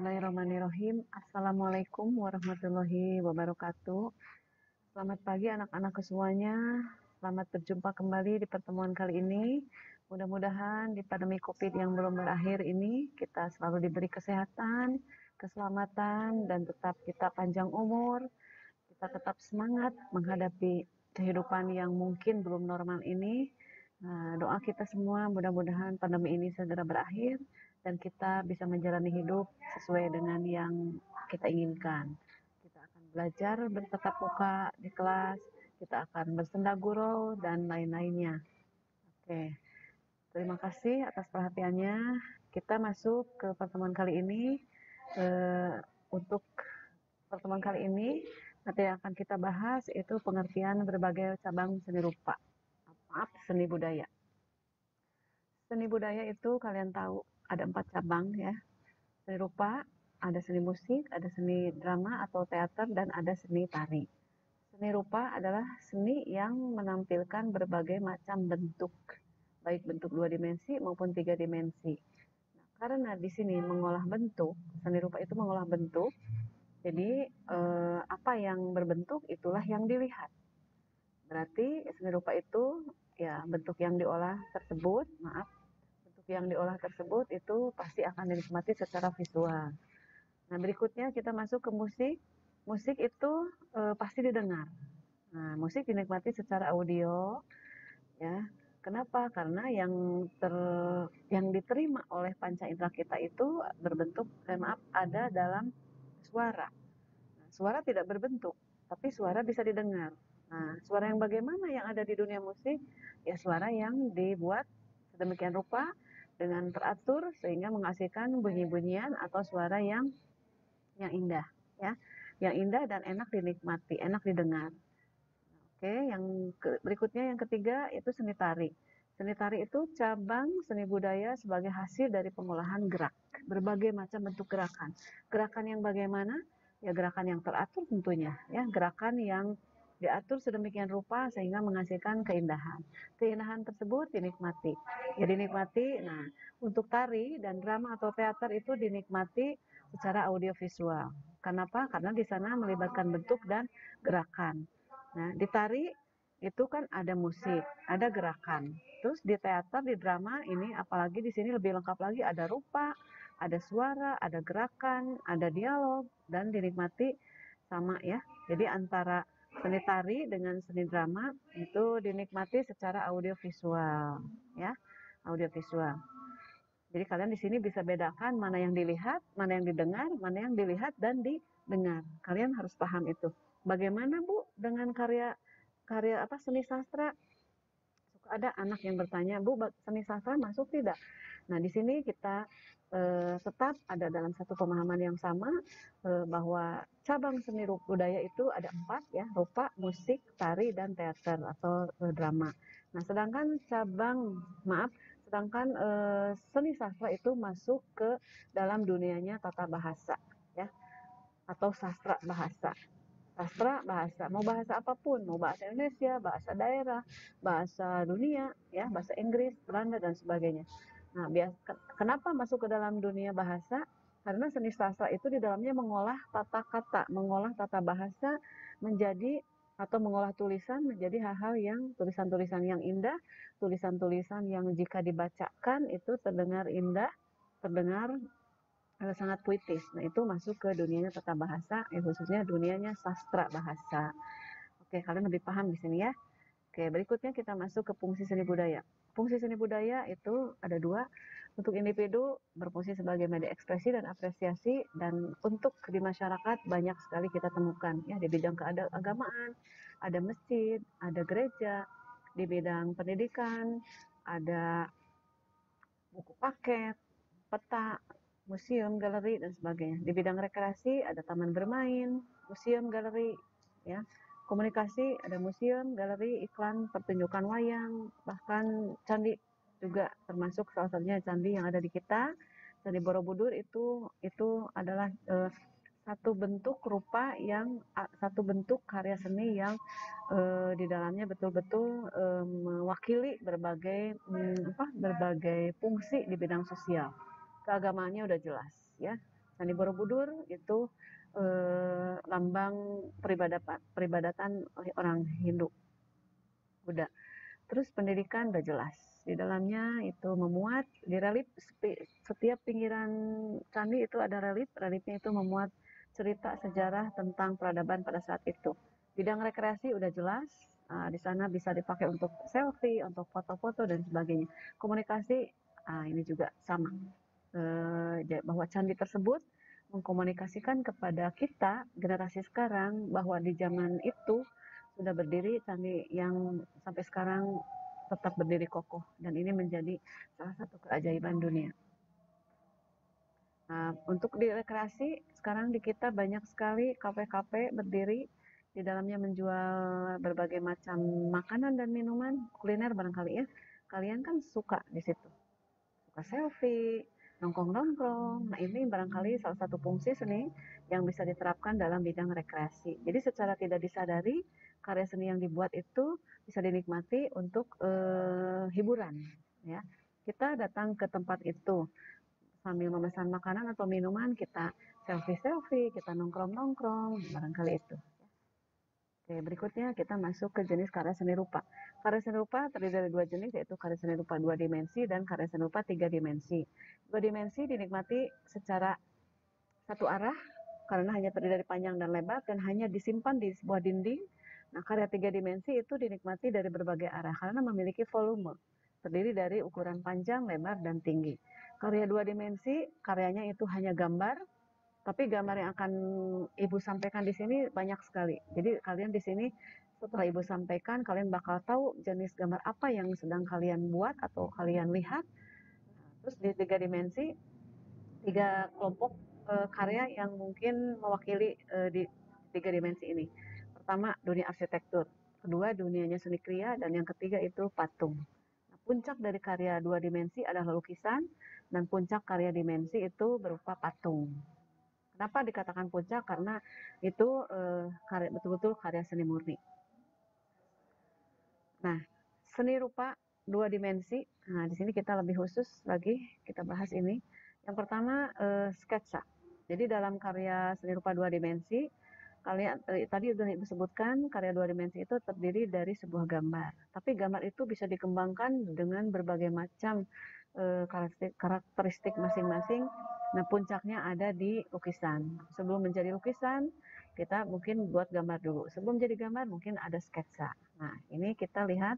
Bismillahirrahmanirrahim. Assalamualaikum warahmatullahi wabarakatuh. Selamat pagi anak-anakku semuanya. Selamat berjumpa kembali di pertemuan kali ini. Mudah-mudahan di pandemi COVID yang belum berakhir ini kita selalu diberi kesehatan, keselamatan, dan tetap kita panjang umur. Kita tetap semangat menghadapi kehidupan yang mungkin belum normal ini. Doa kita semua mudah-mudahan pandemi ini segera berakhir dan kita bisa menjalani hidup sesuai dengan yang kita inginkan. Kita akan belajar bertatap muka di kelas, kita akan bersenda gurau dan lain-lainnya. Oke, terima kasih atas perhatiannya. Kita masuk ke pertemuan kali ini. Untuk pertemuan kali ini, nanti yang akan kita bahas itu pengertian berbagai cabang seni rupa. Maaf, seni budaya. Seni budaya itu kalian tahu ada 4 cabang ya. Seni rupa, ada seni musik, ada seni drama atau teater, dan ada seni tari. Seni rupa adalah seni yang menampilkan berbagai macam bentuk, baik bentuk 2 dimensi maupun 3 dimensi. Nah, karena di sini mengolah bentuk, seni rupa itu mengolah bentuk, jadi apa yang berbentuk itulah yang dilihat. Berarti seni rupa itu ya bentuk yang diolah tersebut, bentuk yang diolah tersebut itu pasti akan dinikmati secara visual. Nah, berikutnya kita masuk ke musik. Musik itu pasti didengar. Nah, musik dinikmati secara audio, ya. Kenapa? Karena yang diterima oleh panca indera kita itu berbentuk, ada dalam suara. Nah, suara tidak berbentuk, tapi suara bisa didengar. Nah, suara yang bagaimana yang ada di dunia musik? Ya, suara yang dibuat sedemikian rupa dengan teratur sehingga menghasilkan bunyi-bunyian atau suara yang indah, ya, yang indah dan enak dinikmati, enak didengar. Oke, berikutnya yang ketiga itu seni tari. Seni tari itu cabang seni budaya sebagai hasil dari pengolahan gerak, berbagai macam bentuk gerakan. Gerakan yang bagaimana? Ya, gerakan yang teratur tentunya, ya, gerakan yang diatur sedemikian rupa sehingga menghasilkan keindahan. Keindahan tersebut dinikmati. Ya, dinikmati. Nah, untuk tari dan drama atau teater itu dinikmati secara audiovisual. Kenapa? Karena di sana melibatkan bentuk dan gerakan. Nah, di tari itu kan ada musik, ada gerakan. Terus di teater, di drama ini apalagi di sini lebih lengkap lagi, ada rupa, ada suara, ada gerakan, ada dialog, dan dinikmati sama ya. Jadi antara seni tari dengan seni drama itu dinikmati secara audiovisual ya, audiovisual. Jadi kalian di sini bisa bedakan mana yang dilihat, mana yang didengar, mana yang dilihat dan didengar. Kalian harus paham itu. Bagaimana Bu dengan karya seni sastra? Suka ada anak yang bertanya, Bu, seni sastra masuk tidak? Nah, di sini kita tetap ada dalam satu pemahaman yang sama bahwa cabang seni budaya itu ada 4 ya, rupa, musik, tari, dan teater atau drama. Nah, sedangkan seni sastra itu masuk ke dalam dunianya tata bahasa ya, atau sastra bahasa. Sastra bahasa, mau bahasa apapun, mau bahasa Indonesia, bahasa daerah, bahasa dunia, ya, bahasa Inggris, Belanda dan sebagainya. Nah, kenapa masuk ke dalam dunia bahasa? Karena seni sastra itu di dalamnya mengolah tata kata, mengolah tata bahasa menjadi atau mengolah tulisan menjadi hal-hal yang tulisan-tulisan yang indah, tulisan-tulisan yang jika dibacakan itu terdengar indah, terdengar sangat puitis. Nah, itu masuk ke dunianya tata bahasa, khususnya dunianya sastra bahasa. Oke, kalian lebih paham di sini ya. Oke, berikutnya kita masuk ke fungsi seni budaya. Fungsi seni budaya itu ada 2. Untuk individu berfungsi sebagai media ekspresi dan apresiasi, dan untuk di masyarakat banyak sekali kita temukan ya, di bidang keagamaan, ada masjid, ada gereja, di bidang pendidikan, ada buku paket, peta, museum, galeri, dan sebagainya. Di bidang rekreasi ada taman bermain, museum, galeri, ya. Komunikasi ada museum, galeri, iklan, pertunjukan wayang, bahkan candi juga termasuk salah satunya candi yang ada di kita. Candi Borobudur itu adalah satu bentuk karya seni yang di dalamnya betul-betul mewakili berbagai fungsi di bidang sosial. Keagamaannya udah jelas ya, Candi Borobudur itu lambang peribadatan oleh orang Hindu, Buddha. Terus pendidikan udah jelas. Di dalamnya itu memuat di relief setiap pinggiran candi itu ada relief. Reliefnya itu memuat cerita sejarah tentang peradaban pada saat itu. Bidang rekreasi udah jelas. Di sana bisa dipakai untuk selfie, untuk foto-foto dan sebagainya. Komunikasi ini juga sama. Bahwa candi tersebut mengkomunikasikan kepada kita generasi sekarang bahwa di zaman itu sudah berdiri candi yang sampai sekarang tetap berdiri kokoh dan ini menjadi salah satu keajaiban dunia. Nah, untuk di rekreasi sekarang di kita banyak sekali kafe-kafe berdiri di dalamnya menjual berbagai macam makanan dan minuman, kuliner barangkali ya. Kalian kan suka di situ, suka selfie, nongkrong-nongkrong. Nah ini barangkali salah satu fungsi seni yang bisa diterapkan dalam bidang rekreasi. Jadi secara tidak disadari karya seni yang dibuat itu bisa dinikmati untuk hiburan. Ya, kita datang ke tempat itu sambil memesan makanan atau minuman, kita selfie-selfie, kita nongkrong-nongkrong, barangkali itu. Oke, berikutnya kita masuk ke jenis karya seni rupa. Karya seni rupa terdiri dari dua jenis, yaitu karya seni rupa 2 dimensi dan karya seni rupa 3 dimensi. 2 dimensi dinikmati secara satu arah karena hanya terdiri dari panjang dan lebar dan hanya disimpan di sebuah dinding. Nah, karya 3 dimensi itu dinikmati dari berbagai arah karena memiliki volume. Terdiri dari ukuran panjang, lebar, dan tinggi. Karya 2 dimensi, karyanya itu hanya gambar, tapi gambar yang akan Ibu sampaikan di sini banyak sekali. Jadi kalian di sini setelah Ibu sampaikan, kalian bakal tahu jenis gambar apa yang sedang kalian buat atau kalian lihat. Terus di 3 dimensi, 3 kelompok karya yang mungkin mewakili di 3 dimensi ini. Pertama, dunia arsitektur. Kedua, dunianya seni kriya. Dan yang ketiga itu patung. Nah, puncak dari karya 2 dimensi adalah lukisan, dan puncak karya dimensi itu berupa patung. Kenapa dikatakan puncak? Karena itu betul-betul karya seni murni. Nah, seni rupa 2 dimensi. Nah, di sini kita lebih khusus lagi kita bahas ini. Yang pertama sketsa. Jadi dalam karya seni rupa 2 dimensi, kalian tadi sudah disebutkan karya 2 dimensi itu terdiri dari sebuah gambar. Tapi gambar itu bisa dikembangkan dengan berbagai macam karakteristik masing-masing. Nah, puncaknya ada di lukisan. Sebelum menjadi lukisan, kita mungkin buat gambar dulu. Sebelum jadi gambar, mungkin ada sketsa. Nah, ini kita lihat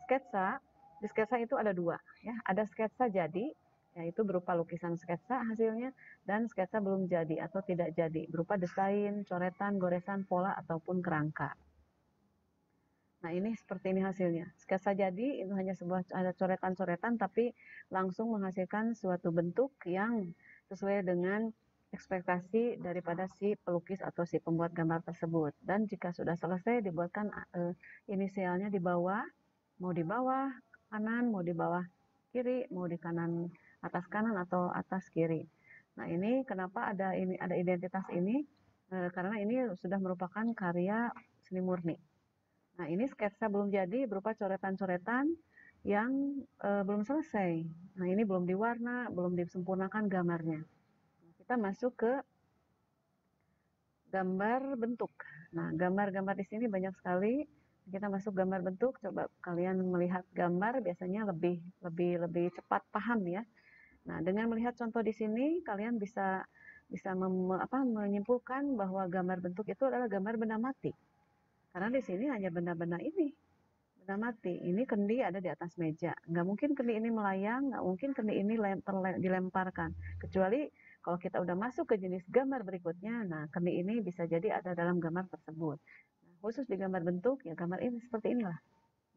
sketsa. Di sketsa itu ada 2. Ya. Ada sketsa jadi, yaitu berupa lukisan sketsa hasilnya, dan sketsa belum jadi atau tidak jadi, berupa desain, coretan, goresan, pola, ataupun kerangka. Nah, ini seperti ini hasilnya. Sketsa jadi itu hanya ada coretan-coretan tapi langsung menghasilkan suatu bentuk yang sesuai dengan ekspektasi daripada si pelukis atau si pembuat gambar tersebut. Dan jika sudah selesai dibuatkan inisialnya di bawah, mau di bawah kanan, mau di bawah kiri, mau di kanan atau atas kiri. Nah, ini kenapa ada identitas ini? Karena ini sudah merupakan karya seni murni. Nah, ini sketsa belum jadi berupa coretan-coretan yang belum selesai. Nah, ini belum diwarna, belum disempurnakan gambarnya. Nah, kita masuk ke gambar bentuk. Nah, gambar-gambar di sini banyak sekali. Kita masuk gambar bentuk, coba kalian melihat gambar biasanya lebih cepat paham ya. Nah, dengan melihat contoh di sini, kalian bisa menyimpulkan bahwa gambar bentuk itu adalah gambar benda mati. Karena di sini hanya benda-benda ini, benda mati. Ini kendi ada di atas meja. Nggak mungkin kendi ini melayang, nggak mungkin kendi ini dilemparkan. Kecuali kalau kita udah masuk ke jenis gambar berikutnya, nah kendi ini bisa jadi ada dalam gambar tersebut. Nah, khusus di gambar bentuk, ya gambar ini seperti inilah.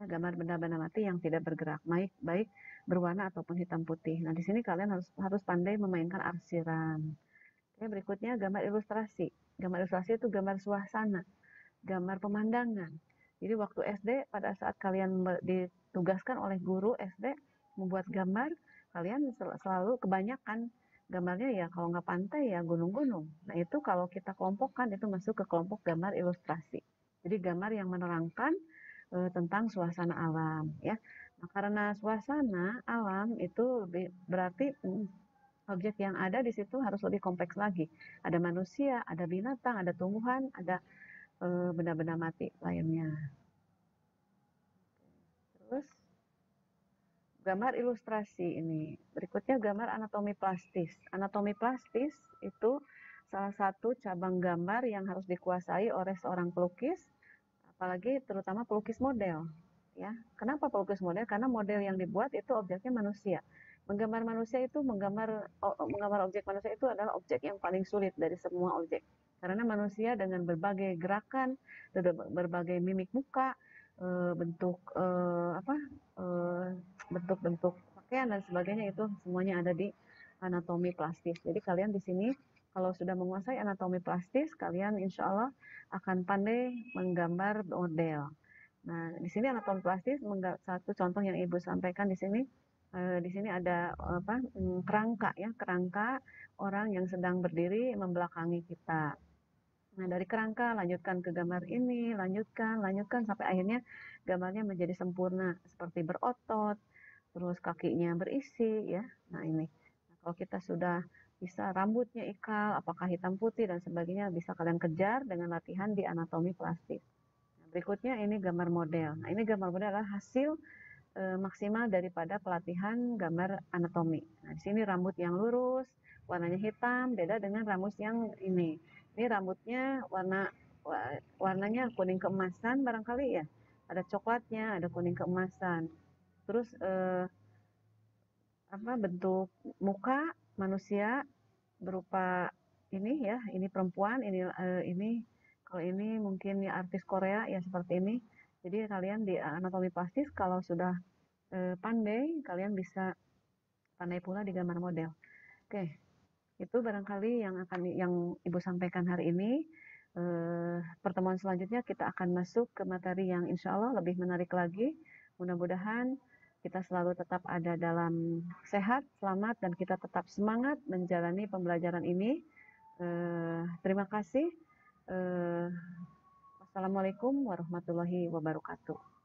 Ya, gambar benda-benda mati yang tidak bergerak, baik berwarna ataupun hitam putih. Nah, di sini kalian harus pandai memainkan arsiran. Oke, berikutnya gambar ilustrasi. Gambar ilustrasi itu gambar suasana, gambar pemandangan. Jadi waktu SD pada saat kalian ditugaskan oleh guru SD membuat gambar, kalian selalu kebanyakan gambarnya ya kalau nggak pantai ya gunung-gunung. Nah itu kalau kita kelompokkan itu masuk ke kelompok gambar ilustrasi. Jadi gambar yang menerangkan tentang suasana alam ya. Nah, karena suasana alam itu berarti objek yang ada di situ harus lebih kompleks lagi. Ada manusia, ada binatang, ada tumbuhan, ada benda-benda mati lainnya. Terus gambar ilustrasi ini. Berikutnya gambar anatomi plastis. Anatomi plastis itu salah satu cabang gambar yang harus dikuasai oleh seorang pelukis, apalagi terutama pelukis model. Ya, kenapa pelukis model? Karena model yang dibuat itu objeknya manusia. Menggambar manusia itu menggambar objek manusia itu adalah objek yang paling sulit dari semua objek. Karena manusia dengan berbagai gerakan, berbagai mimik muka, bentuk apa bentuk-bentuk pakaian dan sebagainya itu semuanya ada di anatomi plastis. Jadi kalian di sini kalau sudah menguasai anatomi plastis, kalian insya Allah akan pandai menggambar model. Nah, di sini anatomi plastis satu contoh yang Ibu sampaikan di sini. Di sini ada kerangka ya, kerangka orang yang sedang berdiri membelakangi kita. Nah, dari kerangka lanjutkan ke gambar ini, lanjutkan sampai akhirnya gambarnya menjadi sempurna seperti berotot, terus kakinya berisi ya. Nah, ini. Nah, kalau kita sudah bisa rambutnya ikal, apakah hitam putih dan sebagainya bisa kalian kejar dengan latihan di anatomi plastik. Nah, berikutnya ini gambar model. Nah, ini gambar model adalah hasil maksimal daripada pelatihan gambar anatomi. Nah, di sini rambut yang lurus, warnanya hitam, beda dengan rambut yang ini. Ini rambutnya warnanya kuning keemasan barangkali ya. Ada coklatnya, ada kuning keemasan. Terus bentuk muka manusia berupa ini ya, ini perempuan, ini kalau ini mungkin ya artis Korea ya seperti ini. Jadi kalian di anatomi plastis kalau sudah pandai, kalian bisa pandai pula di gambar model. Oke, itu barangkali yang Ibu sampaikan hari ini. Pertemuan selanjutnya kita akan masuk ke materi yang insya Allah lebih menarik lagi. Mudah-mudahan kita selalu tetap ada dalam sehat, selamat, dan kita tetap semangat menjalani pembelajaran ini. Terima kasih. Wassalamualaikum warahmatullahi wabarakatuh.